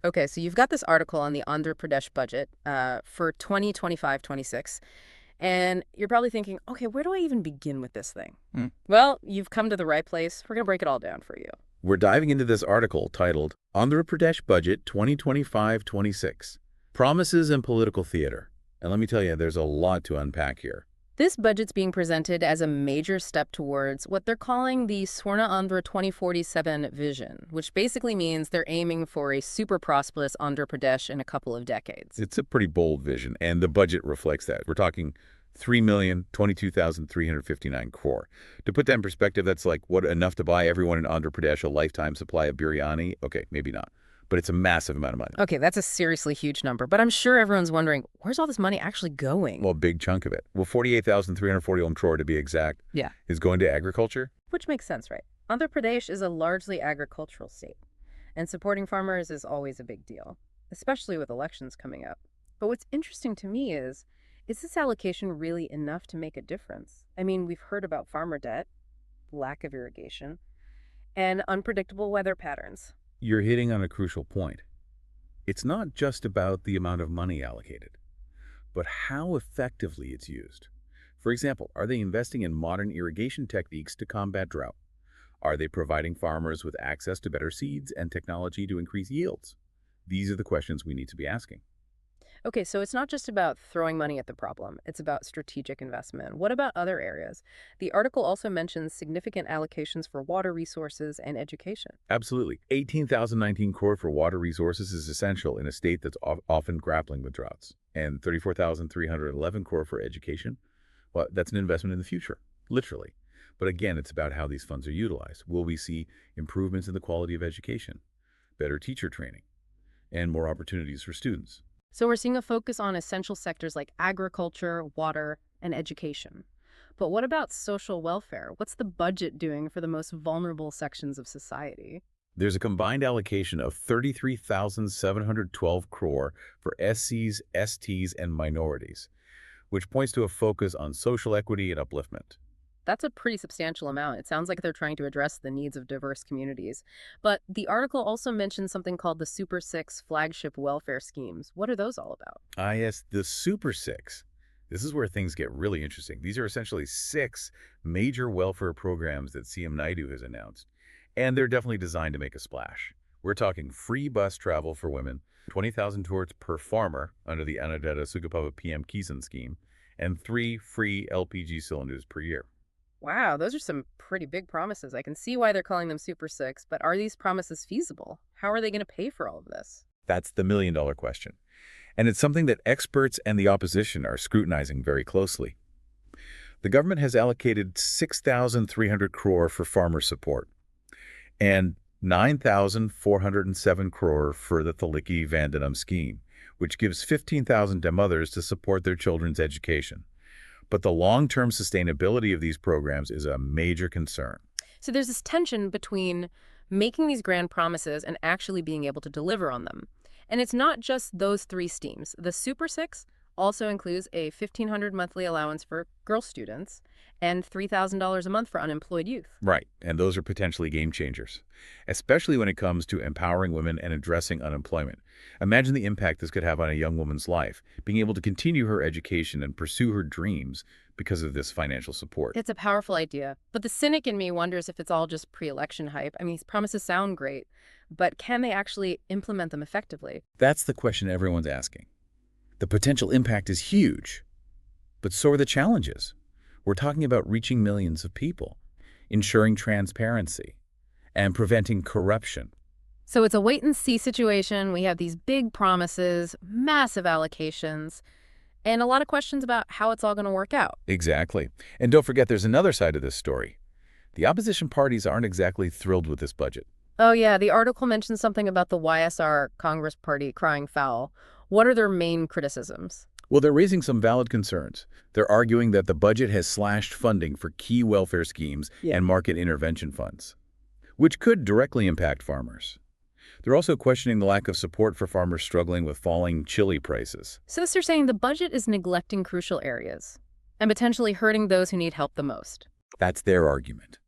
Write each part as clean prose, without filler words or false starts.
Okay, so you've got this article on the Andhra Pradesh budget for 2025-26, and you're probably thinking, okay, where do I even begin with this thing? Hmm. Well, you've come to the right place. We're going to break it all down for you. We're diving into this article titled Andhra Pradesh Budget 2025-26, Promises and Political Theater. And let me tell you, there's a lot to unpack here. This budget's being presented as a major step towards what they're calling the Swarna Andhra 2047 vision, which basically means they're aiming for a super prosperous Andhra Pradesh in a couple of decades. It's a pretty bold vision, and the budget reflects that. We're talking 3,022,359 crore. To put that in perspective, that's like what enough to buy everyone in Andhra Pradesh a lifetime supply of biryani? Okay, maybe not. But it's a massive amount of money. Okay, that's a seriously huge number, but I'm sure everyone's wondering, where's all this money actually going? Well, a big chunk of it. Well, 48,341 crore to be exact. Yeah. Is going to agriculture. Which makes sense, right? Andhra Pradesh is a largely agricultural state, and supporting farmers is always a big deal, especially with elections coming up. But what's interesting to me is this allocation really enough to make a difference? I mean, we've heard about farmer debt, lack of irrigation, and unpredictable weather patterns. You're hitting on a crucial point. It's not just about the amount of money allocated, but how effectively it's used. For example, are they investing in modern irrigation techniques to combat drought? Are they providing farmers with access to better seeds and technology to increase yields? These are the questions we need to be asking. Okay, so it's not just about throwing money at the problem. It's about strategic investment. What about other areas? The article also mentions significant allocations for water resources and education. Absolutely. 18,019 crore for water resources is essential in a state that's often grappling with droughts. And 34,311 crore for education, well, that's an investment in the future, literally. But again, it's about how these funds are utilized. Will we see improvements in the quality of education, better teacher training, and more opportunities for students? So we're seeing a focus on essential sectors like agriculture, water, and education. But what about social welfare? What's the budget doing for the most vulnerable sections of society? There's a combined allocation of 33,712 crore for SCs, STs, and minorities, which points to a focus on social equity and upliftment. That's a pretty substantial amount. It sounds like they're trying to address the needs of diverse communities. But the article also mentions something called the Super Six flagship welfare schemes. What are those all about? Ah, yes, the Super Six. This is where things get really interesting. These are essentially 6 major welfare programs that CM Naidu has announced, and they're definitely designed to make a splash. We're talking free bus travel for women, 20,000 towards per farmer under the Annadata Sugapava PM Kisan scheme, and 3 free LPG cylinders per year. Wow, those are some pretty big promises. I can see why they're calling them Super Six, but are these promises feasible? How are they going to pay for all of this? That's the million-dollar question. And it's something that experts and the opposition are scrutinizing very closely. The government has allocated 6,300 crore for farmer support and 9,407 crore for the Thaliki Vandanam scheme, which gives 15,000 to mothers to support their children's education. But the long-term sustainability of these programs is a major concern. So there's this tension between making these grand promises and actually being able to deliver on them. And it's not just those 3 schemes. The Super Six also includes a $1,500 monthly allowance for girl students and $3,000 a month for unemployed youth. Right, and those are potentially game changers, especially when it comes to empowering women and addressing unemployment. Imagine the impact this could have on a young woman's life, being able to continue her education and pursue her dreams because of this financial support. It's a powerful idea, but the cynic in me wonders if it's all just pre-election hype. I mean, these promises sound great, but can they actually implement them effectively? That's the question everyone's asking. The potential impact is huge, but so are the challenges. We're talking about reaching millions of people, ensuring transparency, and preventing corruption. So it's a wait-and-see situation. We have these big promises, massive allocations, and a lot of questions about how it's all going to work out. Exactly. And don't forget, there's another side of this story. The opposition parties aren't exactly thrilled with this budget. Oh yeah, the article mentions something about the YSR Congress Party crying foul. What are their main criticisms? Well, they're raising some valid concerns. They're arguing that the budget has slashed funding for key welfare schemes and market intervention funds, which could directly impact farmers. They're also questioning the lack of support for farmers struggling with falling chili prices. So they're saying the budget is neglecting crucial areas and potentially hurting those who need help the most. That's their argument.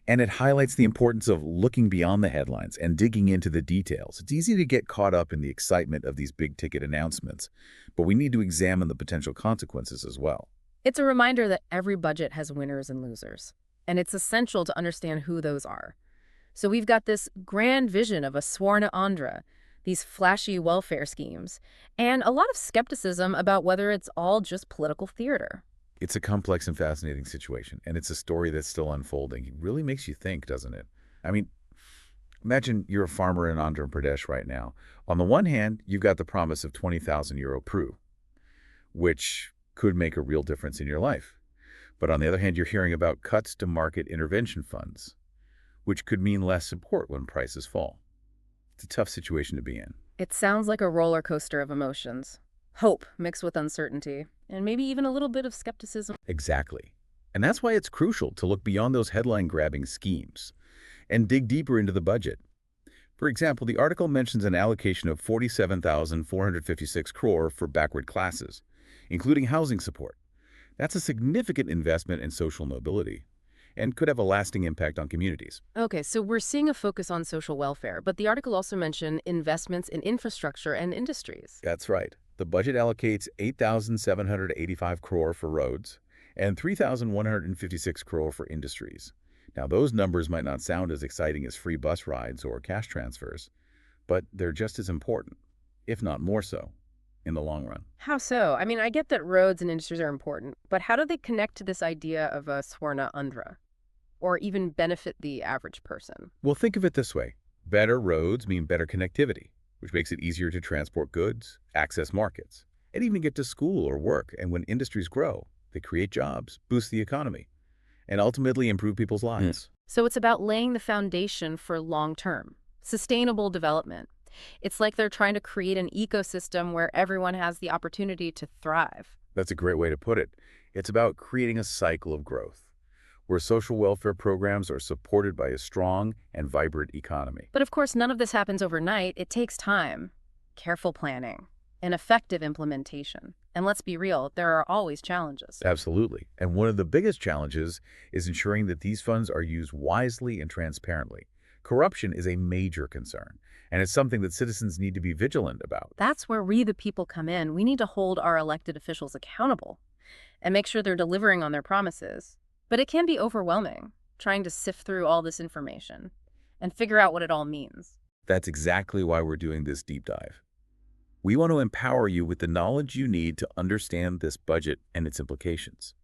And it highlights the importance of looking beyond the headlines and digging into the details. It's easy to get caught up in the excitement of these big-ticket announcements, but we need to examine the potential consequences as well. It's a reminder that every budget has winners and losers, and it's essential to understand who those are. So we've got this grand vision of a Swarna Andhra, these flashy welfare schemes, and a lot of skepticism about whether it's all just political theater. It's a complex and fascinating situation, and it's a story that's still unfolding. It really makes you think, doesn't it? I mean, imagine you're a farmer in Andhra Pradesh right now. On the one hand, you've got the promise of 20,000 euro PRU, which could make a real difference in your life. But on the other hand, you're hearing about cuts to market intervention funds, which could mean less support when prices fall. It's a tough situation to be in. It sounds like a roller coaster of emotions. Hope mixed with uncertainty, and maybe even a little bit of skepticism. Exactly. And that's why it's crucial to look beyond those headline-grabbing schemes and dig deeper into the budget. For example, the article mentions an allocation of 47,456 crore for backward classes, including housing support. That's a significant investment in social mobility and could have a lasting impact on communities. Okay, so we're seeing a focus on social welfare, but the article also mentioned investments in infrastructure and industries. That's right. The budget allocates 8,785 crore for roads and 3,156 crore for industries. Now, those numbers might not sound as exciting as free bus rides or cash transfers, but they're just as important, if not more so, in the long run. How so? I mean, I get that roads and industries are important, but how do they connect to this idea of a Swarna Andhra, or even benefit the average person? Well, think of it this way. Better roads mean better connectivity, which makes it easier to transport goods, access markets, and even get to school or work. And when industries grow, they create jobs, boost the economy, and ultimately improve people's lives. So it's about laying the foundation for long-term, sustainable development. It's like they're trying to create an ecosystem where everyone has the opportunity to thrive. That's a great way to put it. It's about creating a cycle of growth, where social welfare programs are supported by a strong and vibrant economy. But of course, none of this happens overnight. It takes time, careful planning, and effective implementation. And let's be real, there are always challenges. Absolutely. And one of the biggest challenges is ensuring that these funds are used wisely and transparently. Corruption is a major concern, and it's something that citizens need to be vigilant about. That's where we, the people, come in. We need to hold our elected officials accountable and make sure they're delivering on their promises. But it can be overwhelming, trying to sift through all this information and figure out what it all means. That's exactly why we're doing this deep dive. We want to empower you with the knowledge you need to understand this budget and its implications.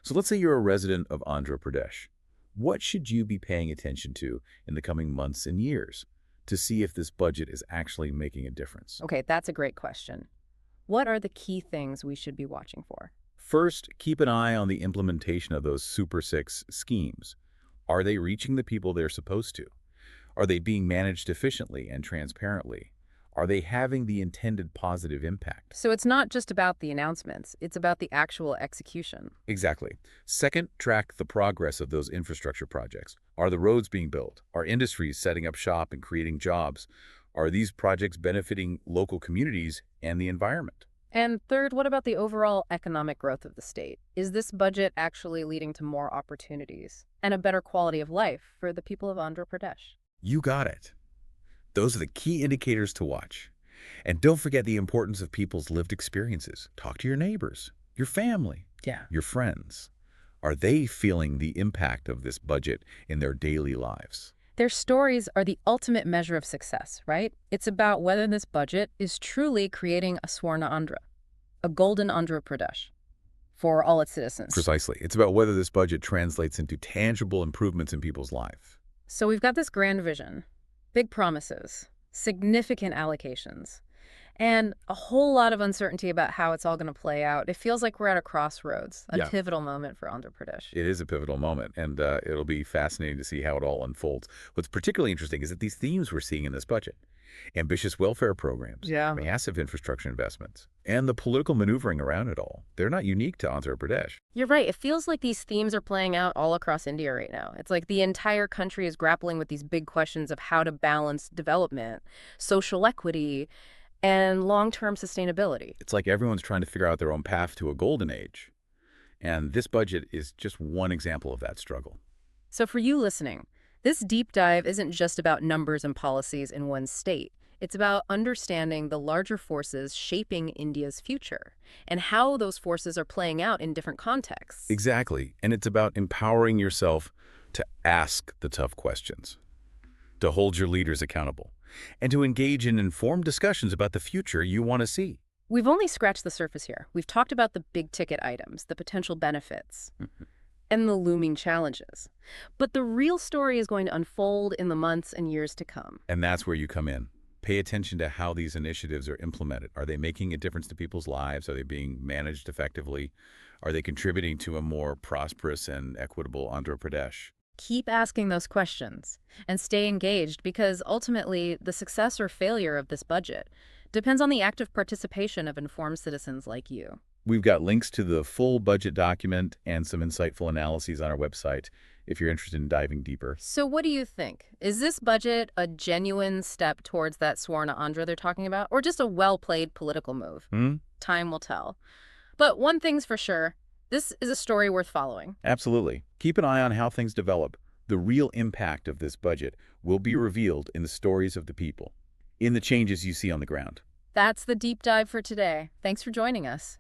So let's say you're a resident of Andhra Pradesh. What should you be paying attention to in the coming months and years to see if this budget is actually making a difference? Okay, that's a great question. What are the key things we should be watching for? First, keep an eye on the implementation of those Super 6 schemes. Are they reaching the people they're supposed to? Are they being managed efficiently and transparently? Are they having the intended positive impact? So it's not just about the announcements, it's about the actual execution. Exactly. Second, track the progress of those infrastructure projects. Are the roads being built? Are industries setting up shop and creating jobs? Are these projects benefiting local communities and the environment? And third, what about the overall economic growth of the state? Is this budget actually leading to more opportunities and a better quality of life for the people of Andhra Pradesh? You got it. Those are the key indicators to watch. And don't forget the importance of people's lived experiences. Talk to your neighbors, your family, your friends. Are they feeling the impact of this budget in their daily lives? Their stories are the ultimate measure of success, right? It's about whether this budget is truly creating a Swarna Andhra, a golden Andhra Pradesh, for all its citizens. Precisely. It's about whether this budget translates into tangible improvements in people's lives. So we've got this grand vision, big promises, significant allocations, and a whole lot of uncertainty about how it's all going to play out. It feels like we're at a crossroads, a pivotal moment for Andhra Pradesh. It is a pivotal moment, and it'll be fascinating to see how it all unfolds. What's particularly interesting is that these themes we're seeing in this budget, ambitious welfare programs, massive infrastructure investments, and the political maneuvering around it all, they're not unique to Andhra Pradesh. You're right. It feels like these themes are playing out all across India right now. It's like the entire country is grappling with these big questions of how to balance development, social equity, and long-term sustainability. It's like everyone's trying to figure out their own path to a golden age. And this budget is just one example of that struggle. So for you listening, this deep dive isn't just about numbers and policies in one state. It's about understanding the larger forces shaping India's future and how those forces are playing out in different contexts. Exactly. And it's about empowering yourself to ask the tough questions, to hold your leaders accountable, and to engage in informed discussions about the future you want to see. We've only scratched the surface here. We've talked about the big ticket items, the potential benefits, and the looming challenges. But the real story is going to unfold in the months and years to come. And that's where you come in. Pay attention to how these initiatives are implemented. Are they making a difference to people's lives? Are they being managed effectively? Are they contributing to a more prosperous and equitable Andhra Pradesh? Keep asking those questions and stay engaged because ultimately the success or failure of this budget depends on the active participation of informed citizens like you. We've got links to the full budget document and some insightful analyses on our website if you're interested in diving deeper. So what do you think? Is this budget a genuine step towards that Swarna Andhra they're talking about, or just a well-played political move? Hmm? Time will tell. But one thing's for sure, this is a story worth following. Absolutely. Keep an eye on how things develop. The real impact of this budget will be revealed in the stories of the people, in the changes you see on the ground. That's the deep dive for today. Thanks for joining us.